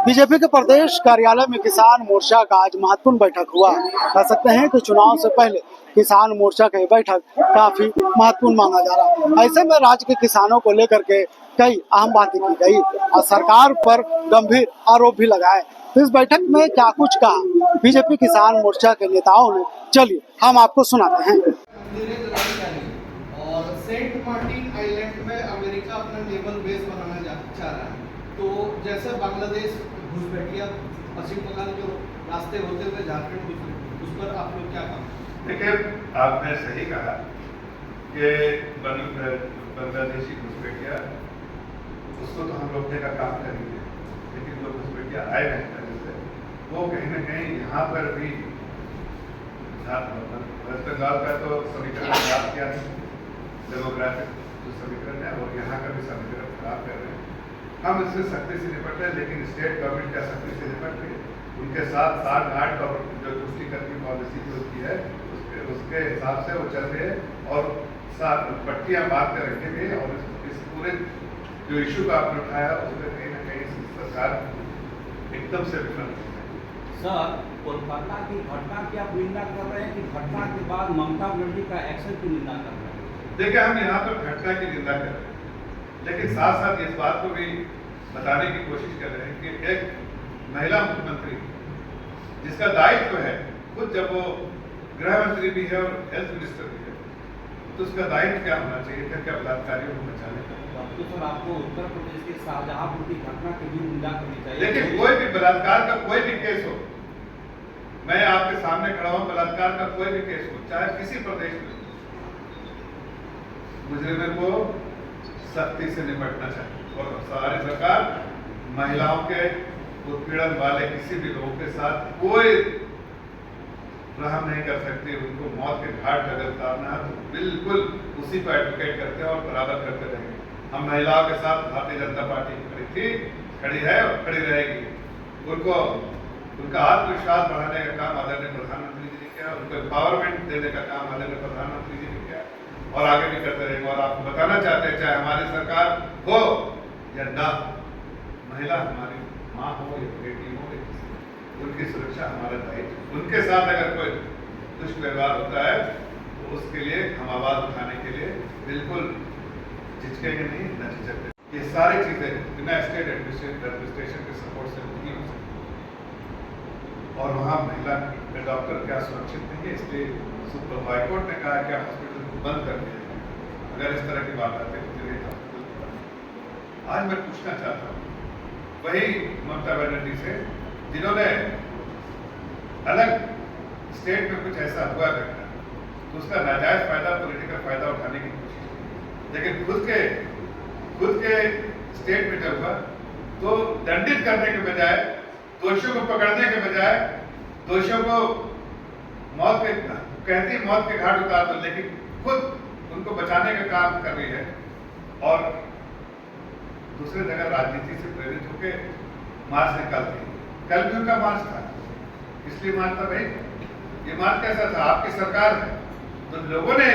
BJP के प्रदेश कार्यालय में किसान मोर्चा का आज महत्वपूर्ण बैठक हुआ। कह सकते हैं कि चुनाव से पहले किसान मोर्चा की बैठक काफी महत्वपूर्ण माना जा रहा है। ऐसे में राज्य के किसानों को लेकर के कई अहम बातें की गई और सरकार पर गंभीर आरोप भी लगाए। तो इस बैठक में क्या कुछ कहा बीजेपी किसान मोर्चा के नेताओं ने, चलिए हम आपको सुनाते हैं। और सेंट मार्टिन आइलैंड में अमेरिका अपना नेवल बेस बनाना चाह रहा है। तो जैसे बांग्लादेश घुसपैठिया पश्चिम बंगाल जो रास्ते होते हुए झारखंड घुस, उस पर आप लोग क्या काम? देखिए, आपने सही कहा कि बांग्लादेशी घुसपैठिया उसको तो हम रोकने का काम करेंगे, लेकिन जो घुसपैठिया आए हैं जैसे वो कहीं न कहीं यहाँ पर भी वेस्ट बंगाल का तो समीकरण खराब किया है, डेमोग्राफिक जो समीकरण है और यहाँ का भी समीकरण खराब कर रहे हैं। हम इससे सख्ती से निपट रहे हैं, लेकिन स्टेट गवर्नमेंट क्या सख्ती से निपट रही है, उनके साथ 8 और जो तुष्टिकरण की पॉलिसी जो की है उसके हिसाब से वो चल रहे हैं और साथ पट्टियां बांध कर रखेंगे। और इस पूरे जो इशू का आपने उठाया उसमें कहीं ना कहीं सरकार एकदम से विफल है। सर, कोलकाता की घटना की आप निंदा कर रहे हैं कि घटना के बाद ममता बनर्जी का एक्शन की निंदा कर रहे हैं? देखिए, हम यहाँ पर घटना की निंदा कर रहे हैं, लेकिन साथ साथ इस बात को भी बताने की कोशिश कर रहे हैं कि एक महिला मुख्यमंत्री जिसका दायित्व है, खुद जब वो गृह मंत्री भी है और हेल्थ मिनिस्टर भी है, तो उसका दायित्व क्या होना चाहिए था, क्या बलात्कारियों को बचाने का? तो सर, आपको उत्तर प्रदेश के शाहजहांपुर की घटना की भी निंदा करनी चाहिए। लेकिन कोई भी बलात्कार का कोई भी केस हो, मैं आपके सामने खड़ा हूं, बलात्कार का कोई भी केस हो, चाहे किसी प्रदेश में, मुजरिम को सख्ती से निपटना चाहिए और सारी सरकार महिलाओं के उत्पीड़न वाले किसी भी लोगों के साथ कोई रहम नहीं कर सकती। उनको मौत के घाट अगर उतारना है तो बिल्कुल उसी को एडवोकेट करते हैं और बराबर करते रहेंगे। हम महिलाओं के साथ भारतीय जनता पार्टी खड़ी थी, खड़ी है और खड़ी रहेगी। उनको उनका आत्मविश्वास बढ़ाने का काम आदरणीय प्रधानमंत्री जी ने किया, उनको एम्पावरमेंट देने का काम आदरणीय प्रधानमंत्री जी ने किया और आगे भी करते रहेंगे। और आपको बताना चाहते हैं, चाहे हमारी सरकार हो या ना, महिला हमारी माँ हो या बेटी हो, उनकी सुरक्षा हमारा दायित्व। उनके साथ अगर कोई दुष्व्यवहार होता है तो उसके लिए हम आवाज उठाने के लिए बिल्कुल झिझकेंगे नहीं, न झिझकते। ये सारी चीजें बिना स्टेट एडमिनिस्ट्रेशन के सपोर्ट से नहीं हो सकती और वहाँ महिला डॉक्टर क्या सुरक्षित नहीं है, इसलिए सुप्रीम हाईकोर्ट ने कहा कि हॉस्पिटल को बंद कर दिया जाए अगर इस तरह की बात आती है। आज मैं पूछना चाहता हूँ वही ममता बनर्जी से, जिन्होंने अलग स्टेट में कुछ ऐसा हुआ घटना तो उसका नाजायज फायदा, पॉलिटिकल फायदा उठाने की कोशिश की, लेकिन खुद के स्टेट में जब हुआ तो दंडित करने के बजाय, दोषियों को पकड़ने के बजाय, दोषियों को मौत के घाट उतार दो, लेकिन खुद उनको बचाने का काम कर रही है और दूसरे जगह राजनीति से प्रेरित होकर मार्च निकालती है। कल भी उनका मार्च था, इसलिए मार्च था भाई, ये मार्च कैसा था? आपकी सरकार है तो लोगों ने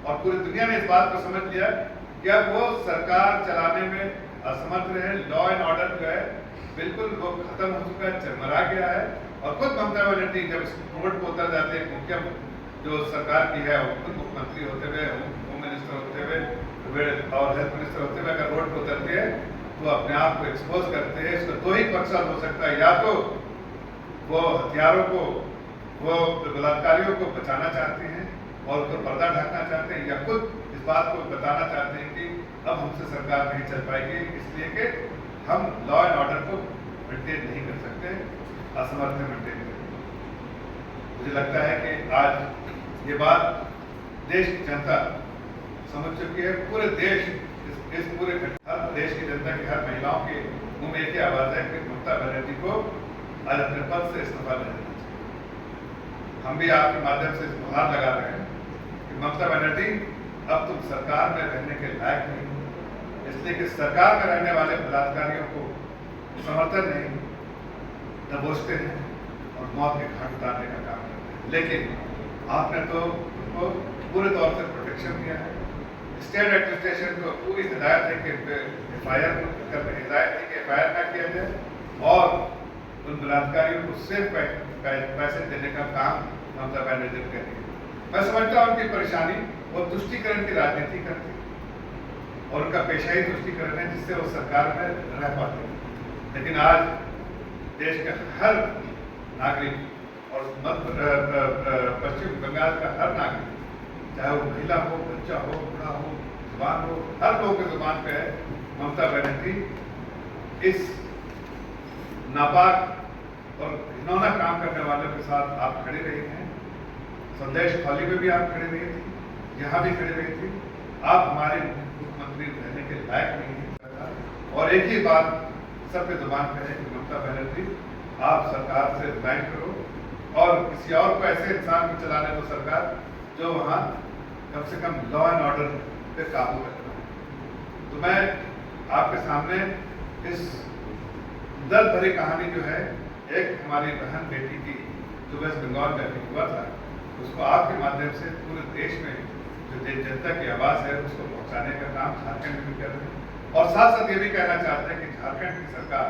और पूरी दुनिया ने इस बात को समझ लिया कि अब वो सरकार चलाने में असमर्थ रहे, लॉ एंड ऑर्डर जो है बिल्कुल वो खत्म हो चुका है, चरमरा गया है। और खुद ममता बनर्जी जब इस रोड पर उतर जाते हैं, मुख्य जो सरकार की है, खुद मुख्यमंत्री होते हुए, होम मिनिस्टर होते हुए और हेल्थ मिनिस्टर होते हुए अगर रोड पर उतरते हैं तो अपने आप को एक्सपोज करते हैं। इसका दो ही मकसद हो सकता है, या तो वो हथियारों को, वो बलात्कारियों को बचाना चाहते हैं और उनको पर्दा ढकना चाहते हैं, या खुद इस बात को बताना चाहते हैं कि अब हमसे सरकार नहीं चल पाएगी, इसलिए कि हम लॉ एंड ऑर्डर को मेंटेन नहीं कर सकते, असमर्थ मेंटेन करें। मुझे लगता है कि आज ये बात देश की जनता समझ चुकी है। पूरे देश, इस पूरे हर देश की जनता की, हर महिलाओं के मुंह में एक ही आवाज है कि ममता बनर्जी को आज अपने पद से इस्तीफा लेना चाहिए। हम भी आपके माध्यम से गुहार लगा रहे हैं कि ममता बनर्जी अब तुम सरकार में रहने के लायक नहीं, इसलिए कि सरकार में रहने वाले बलात्कारियों को समर्थन नहीं, दबोचते हैं और मौत के घाट उतारने का काम करते हैं। लेकिन आपने तो उनको पूरे तौर से प्रोटेक्शन दिया है। स्टेट एडमिनिस्ट्रेशन को पूरी हिदायत है कि एफआईआर न किया जाए और बलात्कारियों को सिर्फ पैसे देने का काम ममता बनर्जी करेंगे। मैं समझता हूँ उनकी परेशानी वो तुष्टीकरण की राजनीति करती है और उनका पेशा ही तुष्टीकरण है, जिससे वो सरकार में रह पाते हैं। लेकिन आज देश का हर नागरिक और पश्चिम बंगाल का हर नागरिक, चाहे वो महिला हो, बच्चा हो, बूढ़ा हो, जवान हो, हर लोगों की जुबान पे है ममता बनर्जी इस नापाक और घिनौना काम करने वालों के साथ आप खड़े रहे हैं। संदेश खाली में भी आप खड़े रहे थे, यहाँ भी खड़े रहे थे। आप हमारे मुख्यमंत्री रहने के लायक नहीं हैं। और एक ही बात सबके जुबान पे है कि ममता बनर्जी आप सरकार से रिजाइन करो और किसी और को ऐसे इंसान को चलाने दो सरकार जो वहाँ कम से कम लॉ एंड ऑर्डर पे काबू रखना है। तो मैं आपके सामने इस दर्द भरी कहानी जो है एक हमारी बहन बेटी की जो वेस्ट बंगाल में अभी हुआ था, उसको आपके माध्यम से पूरे देश में जो जनता की आवाज़ है उसको पहुंचाने का काम झारखंड में भी कर रहे हैं। और साथ साथ ये भी कहना चाहते हैं कि झारखंड की सरकार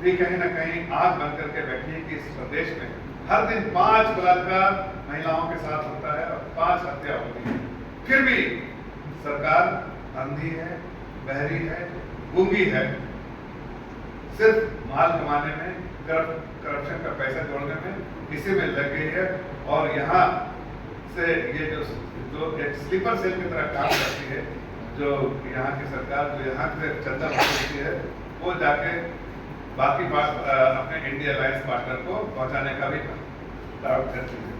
भी कहीं ना कहीं आंख बंद करके बैठी है कि इस प्रदेश में हर दिन 5 बलात्कार महिलाओं के साथ होता है और 5 हत्या होती है, फिर भी सरकार अंधी है, बहरी है, गूंगी है, सिर्फ माल कमाने में, करप्शन का पैसा जोड़ने में इसी में लग गई है। और यहाँ से ये जो एक स्लीपर सेल की तरह काम करती है, जो यहाँ की सरकार जो यहाँ से चंदा देती है, वो जाके बाकी अपने इंडिया अलायंस पार्टनर को पहुँचाने का भी दावा करती है।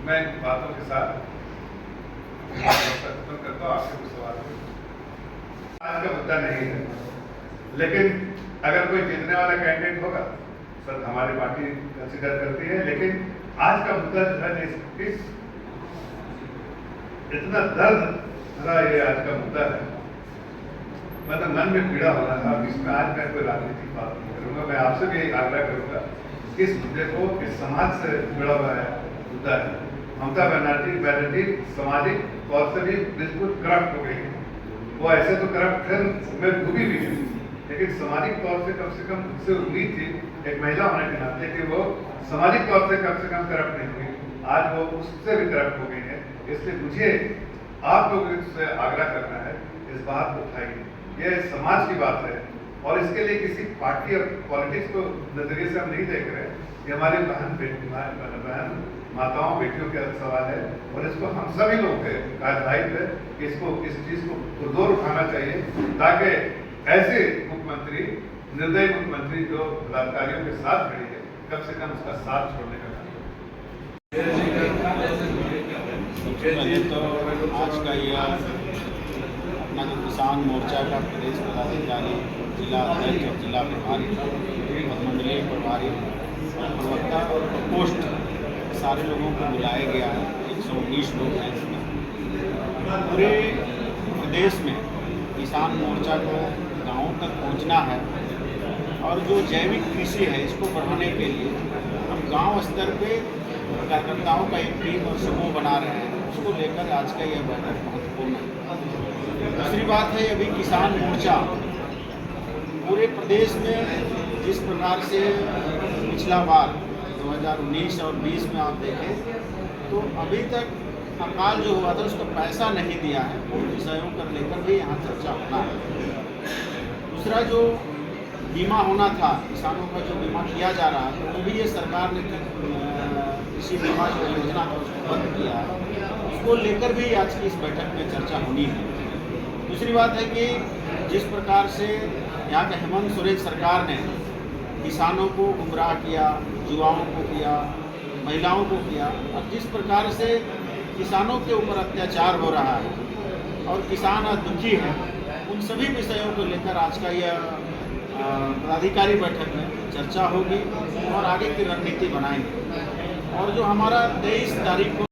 मैं इन बातों के साथ खत्म करता हूँ। आपसे कुछ सवाल आज का मुद्दा नहीं है, लेकिन अगर कोई जीतने वाला कैंडिडेट होगा सर हमारी पार्टी कंसिडर करती है, लेकिन आज का मुद्दा जो है इतना दर्द भरा ये आज का मुद्दा है, मतलब मन में पीड़ा हो रहा था। इसमें आज मैं कोई राजनीतिक बात नहीं करूंगा। मैं आपसे भी आग्रह करूंगा कि इस मुद्दे को इस समाज से जुड़ा हुआ है मुद्दा है। ममता बनर्जी सामाजिक तौर से भी बिल्कुल करप्ट हो गई है। वो ऐसे तो करप्शन में डूबी भी है, लेकिन सामाजिक तौर से कम उससे उम्मीद थी एक महिला होने के नाते कि वो सामाजिक तौर से कम करप्ट नहीं हुई। आज वो उससे भी करप्ट हो गई है। इसलिए मुझे आप लोगों से आग्रह करना है इस बात को उठाइए। यह समाज की बात है और इसके लिए किसी पार्टी और पॉलिटिक्स को नजरिए से हम नहीं देख रहे। ये हमारी बहन माताओं बेटियों का सवाल है और इसको हम सभी लोग के दायित्व है कि इस चीज को दूर उठाना चाहिए, ताकि ऐसे मुख्यमंत्री, निर्दयी मुख्यमंत्री जो बलात्कारियों के साथ खड़ी है, कम से कम उसका साथ छोड़ने का पहले तो आज का यह अपना जो किसान मोर्चा का प्रदेश पदाधिकारी, जिला अध्यक्ष और जिला प्रभारी और मंडलीय प्रभारी और प्रवक्ता और पोस्ट सारे लोगों को बुलाया गया है। 119 लोग हैं इसमें। पूरे प्रदेश में किसान मोर्चा को गाँव तक पहुंचना है और जो जैविक कृषि है इसको बढ़ाने के लिए हम गांव स्तर पे कार्यकर्ताओं का एक टीम और समूह बना रहे हैं। उसको लेकर आज का यह बैठक महत्वपूर्ण है। दूसरी बात है, अभी किसान मोर्चा पूरे प्रदेश में जिस प्रकार से पिछला बार 2019 और 20 में आप देखें तो अभी तक अकाल जो हुआ था उसका पैसा नहीं दिया है, उन विषयों को लेकर भी यहाँ चर्चा होना है। दूसरा जो बीमा होना था, किसानों का जो बीमा किया जा रहा है, वो भी ये सरकार ने कृषि बीमा जो योजना था उसको बंद किया है, उसको लेकर भी आज की इस बैठक में चर्चा होनी है। दूसरी बात है कि जिस प्रकार से यहाँ के हेमंत सोरेन सरकार ने किसानों को गुमराह किया, युवाओं को किया, महिलाओं को किया, और जिस प्रकार से किसानों के ऊपर अत्याचार हो रहा है और किसान आज दुखी है, उन सभी विषयों को लेकर आज का यह पदाधिकारी बैठक में चर्चा होगी और आगे की रणनीति बनाएंगे। और जो हमारा 23 तारीख को